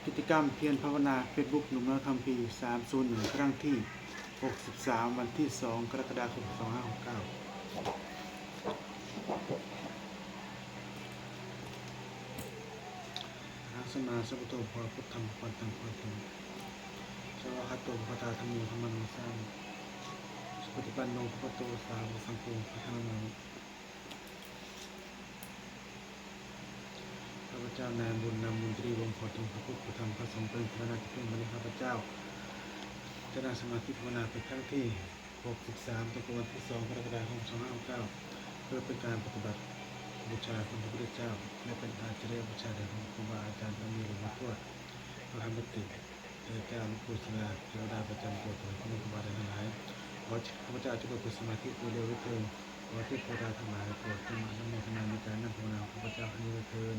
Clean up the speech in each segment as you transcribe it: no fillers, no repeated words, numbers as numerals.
กิจกรรมเพียรภาวนาเฟซบุ๊กหนุ่มน้อยคัมภีร์301ครั้งที่63วันที่2กรกฎาคม2569อาสมาสัพพโตภะพุทธังภะวันตังภะวันตังสวากขาโตภะตาธัมโมธัมมังนัสสามิสุปฏิปันโนภะคะวะโตสาวกสังโฆพระธรรมนังข้าพเจ้านายบุญนำมนตรีวงศ์ขอถึงพระพุทธพระธรรมพระสงฆ์เป็นพระนาถพึ่งบริข้าพเจ้าจะนั่งสมาธิภาวนาเป็นครั้งที่63ตะกวันที่2กรกฎาคม2569เพื่อเป็นการปฏิบัติบูชาคุณพระพุทธเจ้าและเป็นอาจารย์บูชาแด่ครูบาอาจารย์พระมีหลวงพ่อทวดพระธรรมติเจ้าเจ้าลูกปู่ศิลาเทวดาประจำตัวของครูบาอาจารย์ทั้งหลายขอข้าพเจ้าจะเกิดสมาธิโดยเร็วด้วยเถิดขอเทพดาทั้งหลายโปรดจงมาน้ำมันในการนั่งภาวนาของข้าพเจ้าอันนี้ด้วยเถิด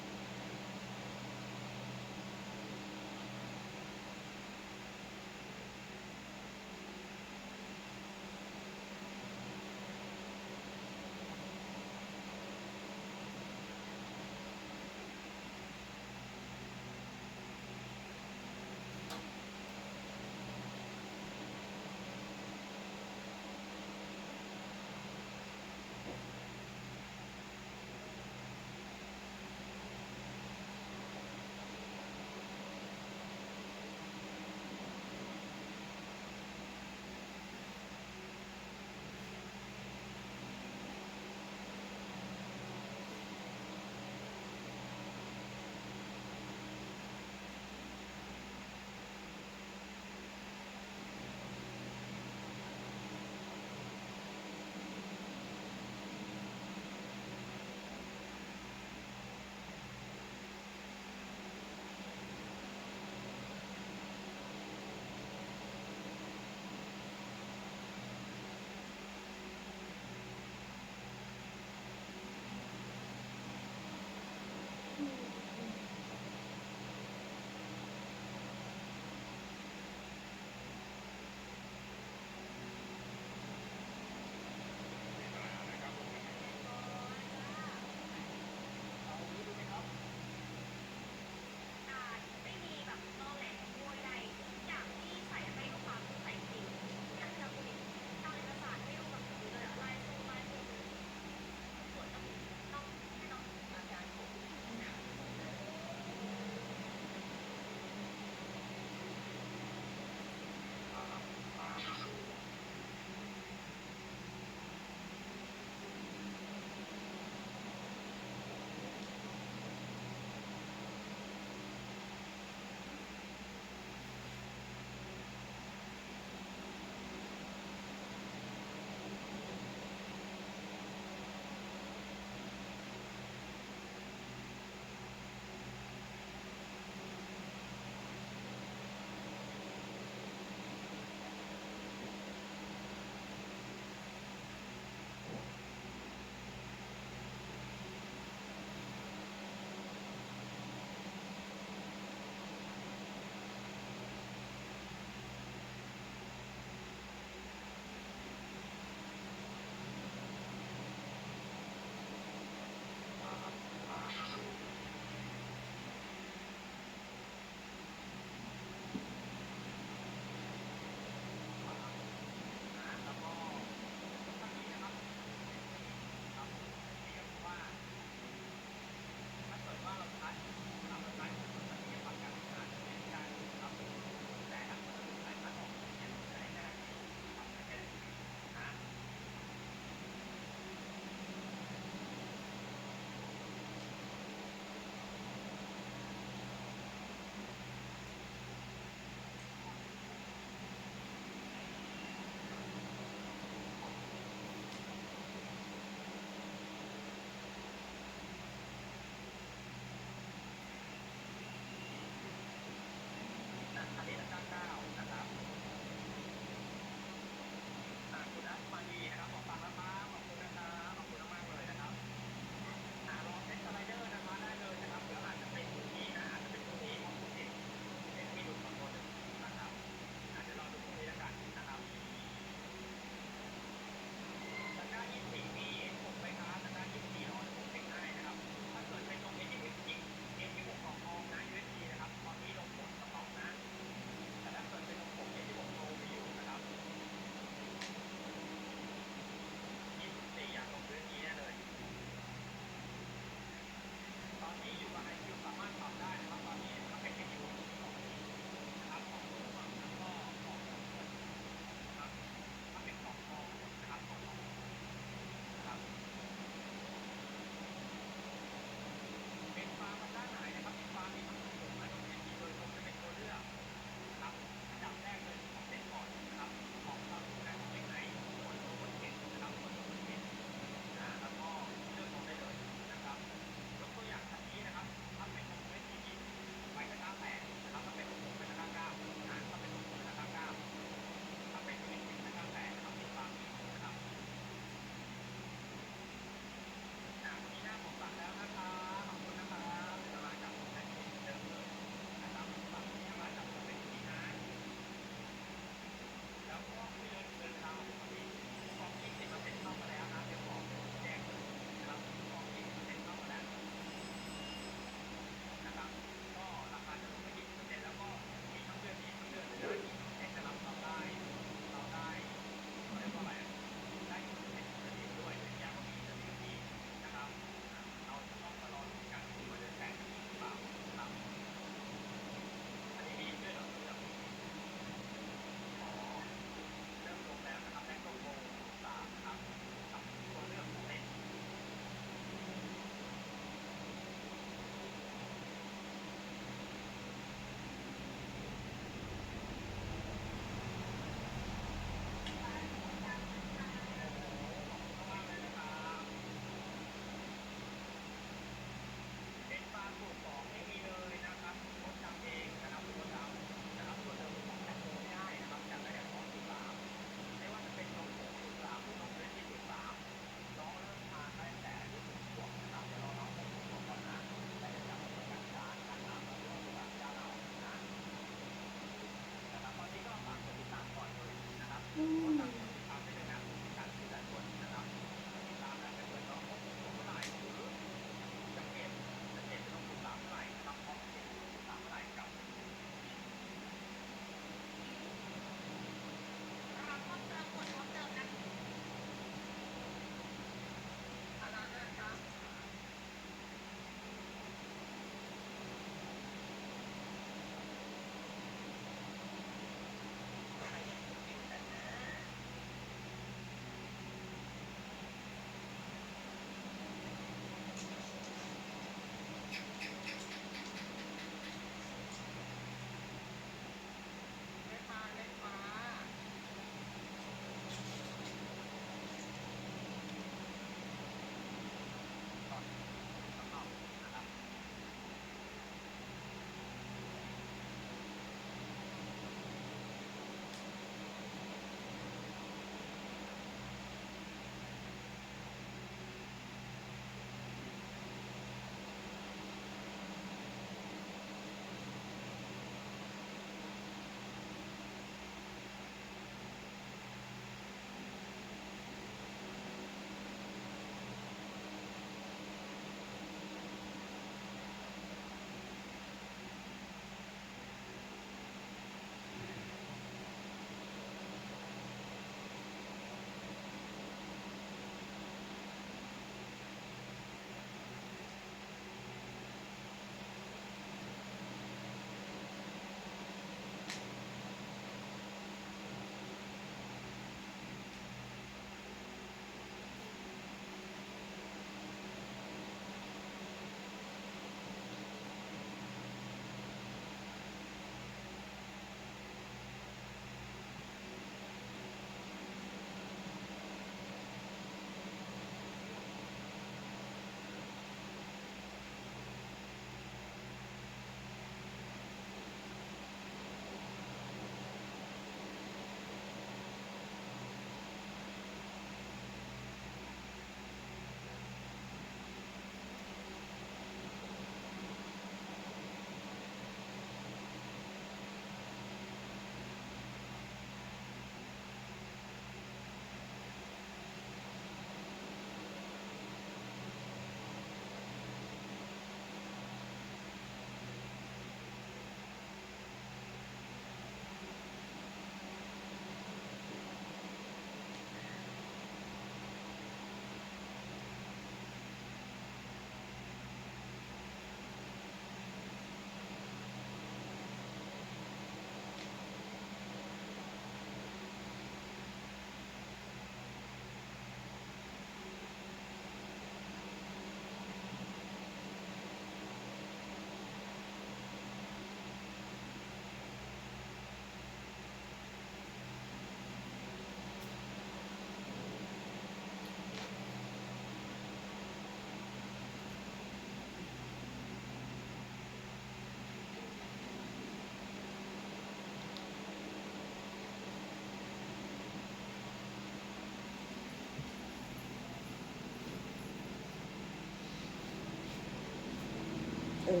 อ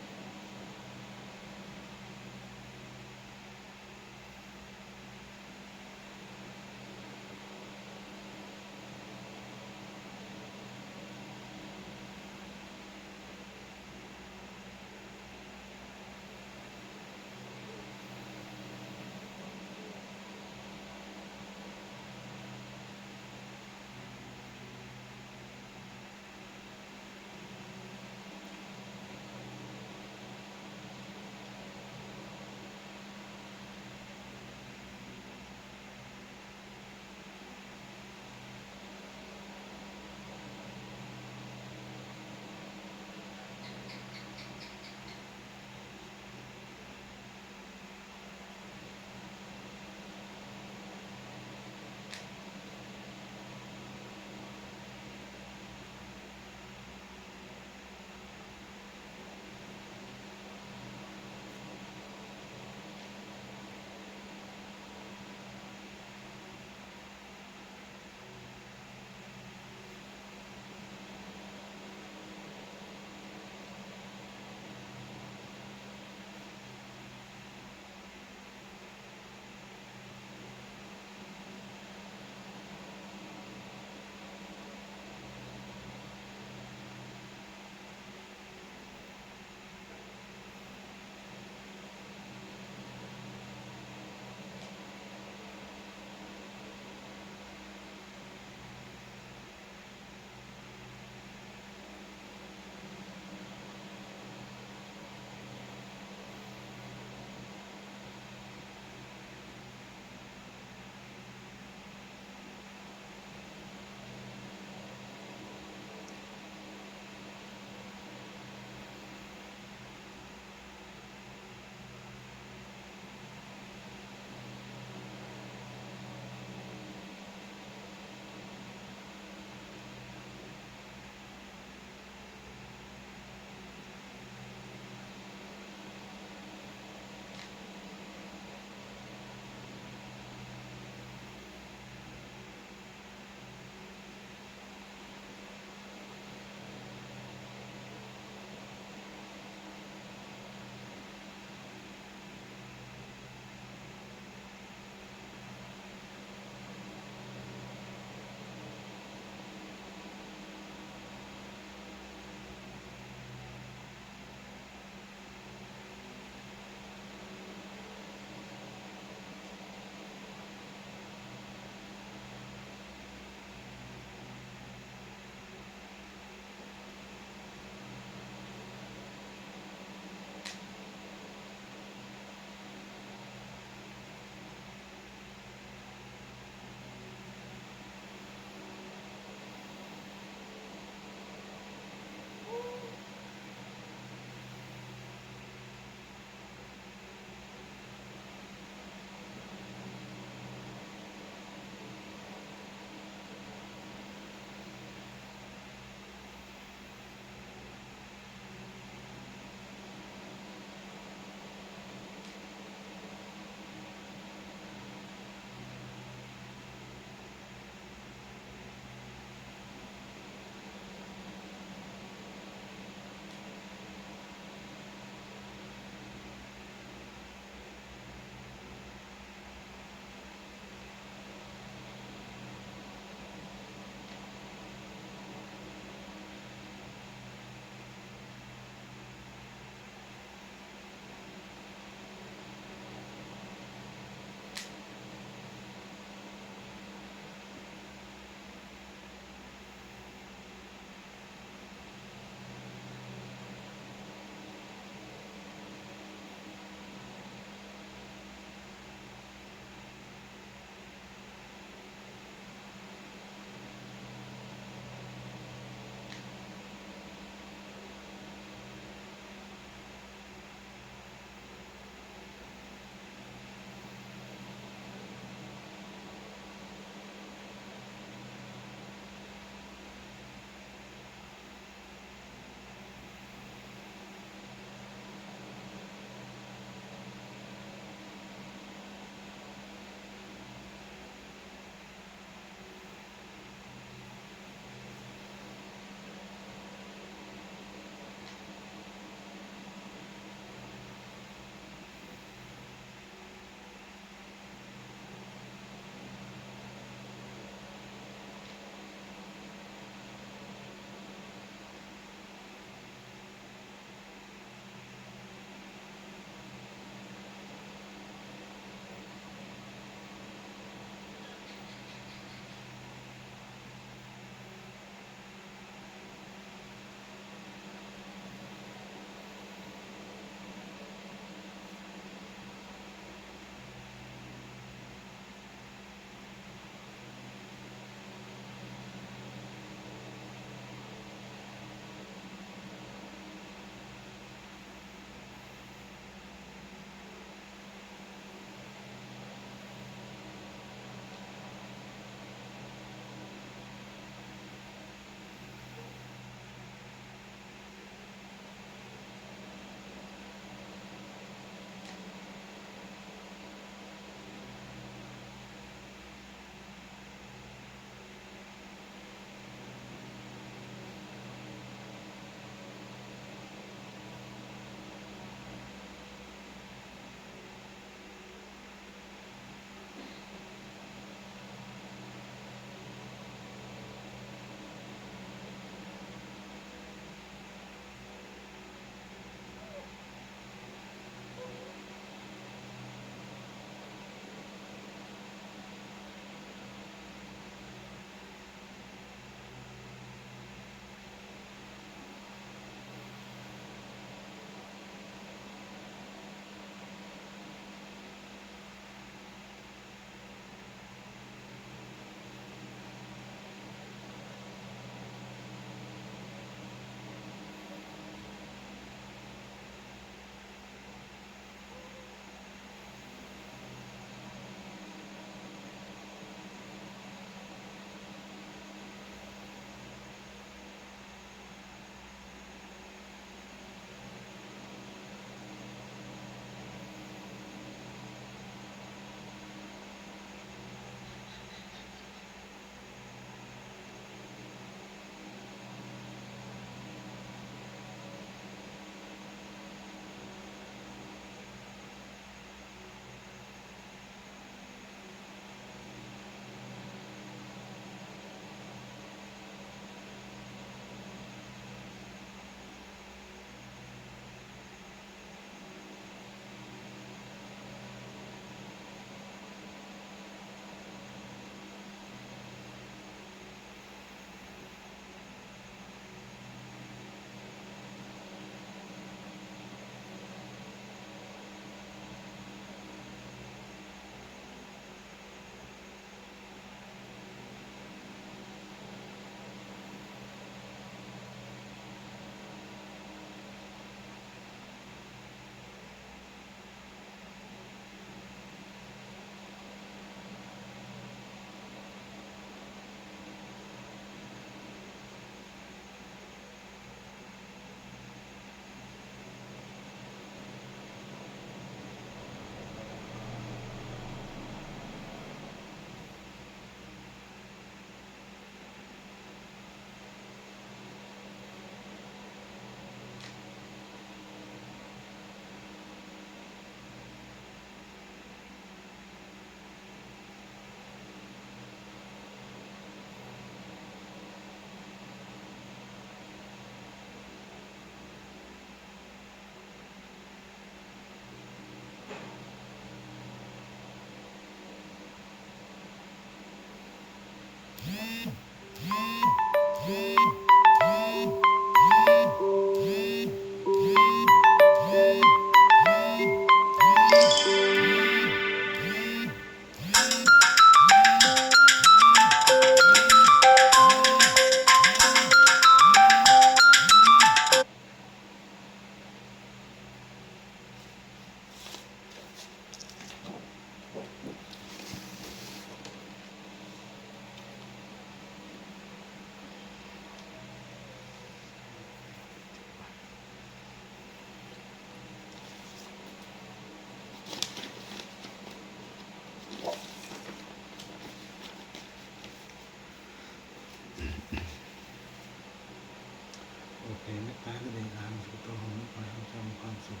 โอเคเมตตาคือเป็นอาหารสุขตัวของขอให้เจ้ามีความสุข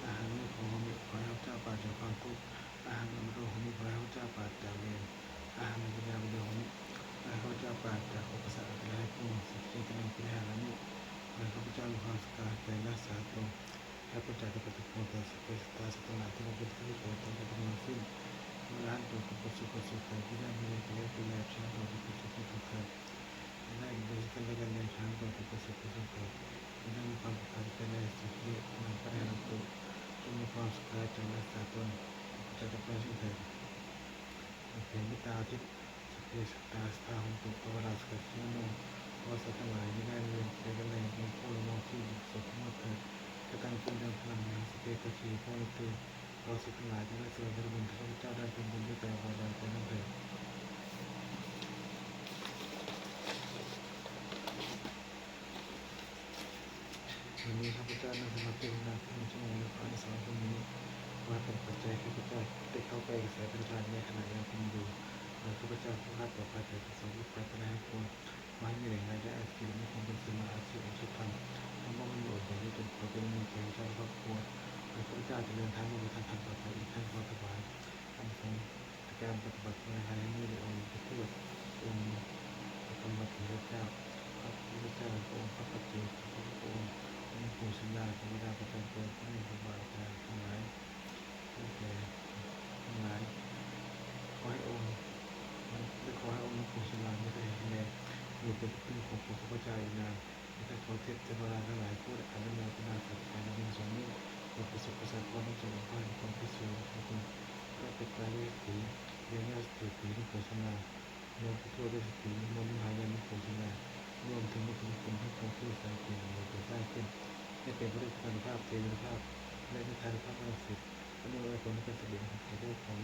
อาหารนี้ของมีขอให้เจ้าปราศจากความทุกข์อาหารนี้ของมีขอให้เจ้าปราศจากเวรอาหารนี้เป็นเรื่องของขอให้เจ้าปราศจากอุปสรรคและผู้สิ่งที่เป็นปัญหานี้ขอให้เจ้ามีความสุขใจรักษาตัวและประจักษ์กับทุกคนแต่สุขตาสตนาที่เราเป็นที่เกิดตั้งแต่เป็นสิ้นร้านตัวกับสุขสุขใจที่ได้มีในตัวเป็นแบบชั้นตัวที่สุขสุขใจได้ดูกันได้กันในชั้นตัวกับสุขสุขใจได้มีความสุขใจในสิ่งที่มันพัฒนาตัวจนมีความสุขใจรักษาตัวจะจะเป็นสิ่งใดเป็นมิตรที่สเปซตาสตาของตัวตัวเราสกัดชื่อโนเพราะสัตว์ทั้งหลายไม่ได้เรียนเรื่องอะไรในผู้ละมองที่สุขมากเกินกระตั้งขึ้นเดิมพลังงานสเปซที่พ่อเตือนเราสุขทั้งหลายที่ได้ส่วนเป็นบุญที่พระเจ้าได้เป็นบุญด้วยแต่เราได้เป็นนั่นเองวันนี้ข้าพเจ้านั่งสมาธินานครึ่งชั่วโมงในความสอนตรงนี้ว่าเป็นปัจจัยข้าพเจ้าได้เข้าไปกระแสเป็นทางในขณะยังคงอยู่ข้าพเจ้าผู้รับต่อไปแต่ประสงค์ปรารถนาให้คนมาให้มีแหล่งรายได้อาชีพไม่คงเป็นสมาอาชีพอาชีพทำทั้งหมดมันโดดอย่างนี้เป็นขอเป็นมีใจเจ้าครอบครัวข้าพเจ้าจะเดินทางไปทางต่อไปอีกท่านขอถวายคำสอนการปฏิบัติในทางนี้ในองค์พระพุทธองค์พระธรรมเถรเจ้าพระพุทธเจ้าองค์พระปัจเจกพระพุทธองค์องค์ปู่ศิลาพระบิดาประจำตัวพระนิพพานอาจารย์ทั้งหลายทั้งแก่ทั้งหลายขอให้องค์และขอให้องค์ปู่ศิลาไม่ได้ให้แน่อยู่เป็นที่ของพระพุทธเจ้าอีกนานและขอเทพเทวดาทั้งหลายผู้อนุโมทนาสัจจะในบุญส่วนนี้ขอประสบประสบความสำเร็จความความพิสูจน์ขอบคุณพระเป็นการเรียกผีเรียนรู้สติผีที่ปู่ศิลารวมทั่วด้วยสติมนต์หายานุปู่ศิลารวมถึงมุขคุณที่คงที่สายเปลี่ยนเราจะสร้างขึ้นให้เป็นบริการภาพเทวภาพและนิทานภาพศักดิ์สิทธิ์อนุโมทนาผลการแสดงของพระของ